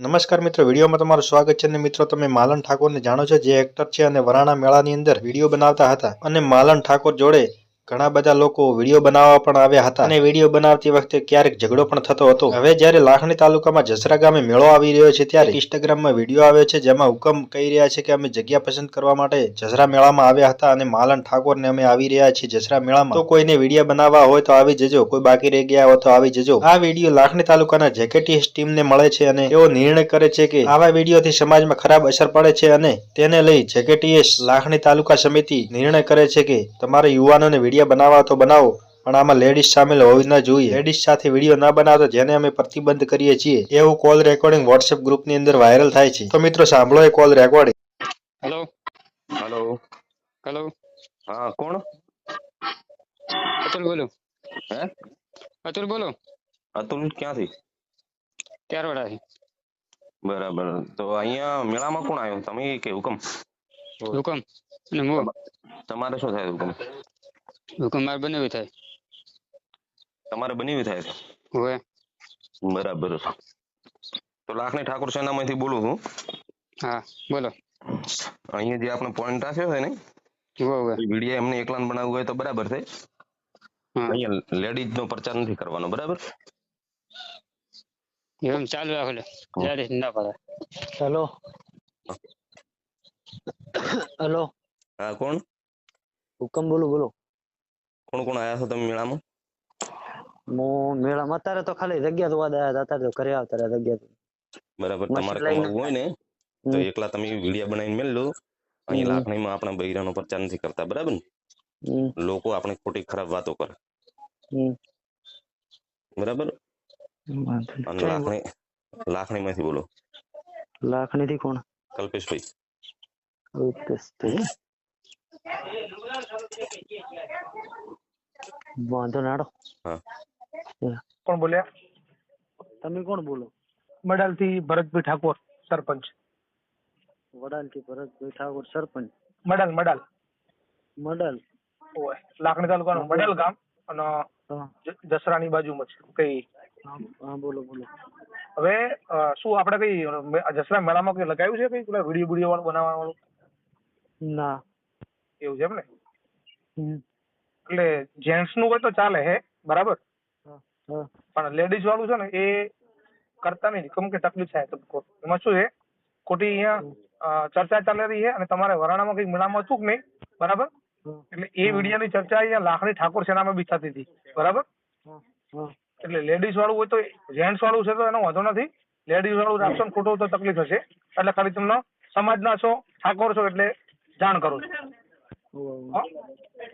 નમસ્કાર મિત્રો, વિડીયોમાં તમારું સ્વાગત છે. અને મિત્રો, તમે માલન ઠાકોરને જાણો છો, જે એક્ટર છે અને વરાણા મેળાની અંદર વિડીયો બનાવતા હતા. અને માલન ઠાકોર જોડે ઘણા બધા લોકો વિડીયો બનાવવા પણ આવ્યા હતા. અને વિડીયો બનાવતી વખતે ક્યારેક ઝઘડો પણ થતો હતો. હવે જ્યારે લાખણી તાલુકામાં જસરા ગામે મેળો આવી રહ્યો છે, ત્યારે ઇન્સ્ટાગ્રામમાં વિડીયો આવ્યો છે, જેમાં હુકમ કહી રહ્યા છે કે અમે જગ્યા પસંદ કરવા માટે જસરા મેળામાં આવ્યા હતા અને માલન ઠાકોરને અમે આવી રહ્યા છીએ જસરા મેળામાં, તો કોઈને વિડીયો બનાવવા હોય તો આવી જજો, કોઈ બાકી રહી ગયા હોય તો આવી જજો. આ વિડીયો લાખણી તાલુકાના જેકેટીએસ ટીમને મળે છે અને તેઓ નિર્ણય કરે છે કે આવા વિડીયોથી સમાજમાં ખરાબ અસર પડે છે અને તેને લઈ જેકેટીએસ લાખણી તાલુકા સમિતિ નિર્ણય કરે છે કે તમારે યુવાનોને વિડીયો બનાવવા તો બનાવો, પણ આમાં લેડીઝ સામેલ હોવી ન જોઈએ. લેડીઝ સાથે વિડીયો ન બનાવતો જેને અમે પ્રતિબંધ કરીએ છીએ. એવું કોલ રેકોર્ડિંગ વોટ્સએપ ગ્રુપની અંદર વાયરલ થાય છે. તો મિત્રો, સાંભળો એ call recording. Hello hello. Hello, હા, કોણ? અતુલ બોલું. હે? અતુલ બોલો. અતુલ ક્યાંથી? ત્યારવાડાથી. બરાબર. તો અહીંયા મેળામાં કોણ આવ્યું, તમે કે હુકમ? હુકમ અને મો તમારે શું થાય હુકમ? હુકમ મારે બનાવી થાય. તમારે બનીવી થાય છે? હોય. બરાબર. તો લાખણી ઠાકોર સેનામાંથી બોલું છું. હા બોલો. અહીંયા જે આપણે પોઈન્ટ રાખ્યો છે ને, હોય. વિડીયો એમને એકલાને બનાવવું હોય તો બરાબર છે. હા અહીંયા લેડીઝ નો પ્રચાર નથી કરવાનો, બરાબર? એમ ચાલુ રાખો લે, જ્યારે ના પડે. હેલો હેલો, હા, કોણ? હુકમ બોલો બોલો. કોણ કોણ આયા છો તમે મેળામાં? હું મેળામાં અત્યારે તો ખાલી જગ્યા જોવા દયા હતા, અત્યારે તો ઘરે આવતા રહ્યા જગ્યા. બરાબર. મશીન તમારે લઈને કમાવું હોય ને તો એકલા તમે વિડીયો બનાવીને મેળ લો. અહીં લાખણીમાં આપણા બૈરાનો પ્રચાર નથી કરતા, બરાબર ને? લોકો આપણે ખોટી ખરાબ વાતો કરે, બરાબર? અને લાખણી માંથી બોલો. લાખણી થી કોણ? કલ્પેશભાઈ. વાંધો નાડો. હા. કોણ બોલ્યા? તમે કોણ બોલો? મડાલ થી ભરતભાઈ ઠાકોર, સરપંચ. વડાલ થી ભરતભાઈ ઠાકોર, સરપંચ. મડાલ મડાલ મડાલ. ઓય લાખણી તાલુકાનું મડાલ ગામ અને જસરાની બાજુમાં છે કઈ. હા બોલો બોલો. હવે શું આપણે કઈ જસરા મેળામાં કઈ લગાવ્યું છે કઈ પેલા વિડીયો વાળું બનાવવા વાળું? ના. એવું છે એમ ને? એટલે જેન્ટ્સ નું હોય તો ચાલે હે, બરાબર, પણ લેડીઝ વાળું છે ને એ કરતા નહીં, કેમ કે તકલીફ થાય. તો એમાં શું છે, ખોટી અહીંયા ચર્ચા ચાલી રહી છે અને તમારે વરાણામાં કઈ મેળામાં હતું કે નહીં, બરાબર? એટલે એ વિડીયોની ચર્ચા અહીંયા લાખણી ઠાકોર સેનામાં બી થતી હતી, બરાબર? એટલે લેડીઝ વાળું હોય તો, જેન્ટ્સ વાળું છે તો એનો વાંધો નથી. લેડીઝ વાળું રાખશો ને ખોટું તો તકલીફ હશે. એટલે ખાલી તમને સમાજના છો, ઠાકોર છો એટલે જાણ કરું છું,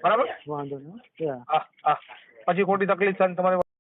બરાબર? વાંધો નહીં. હા હા, પછી ખોટી તકલીફ થાય તમારે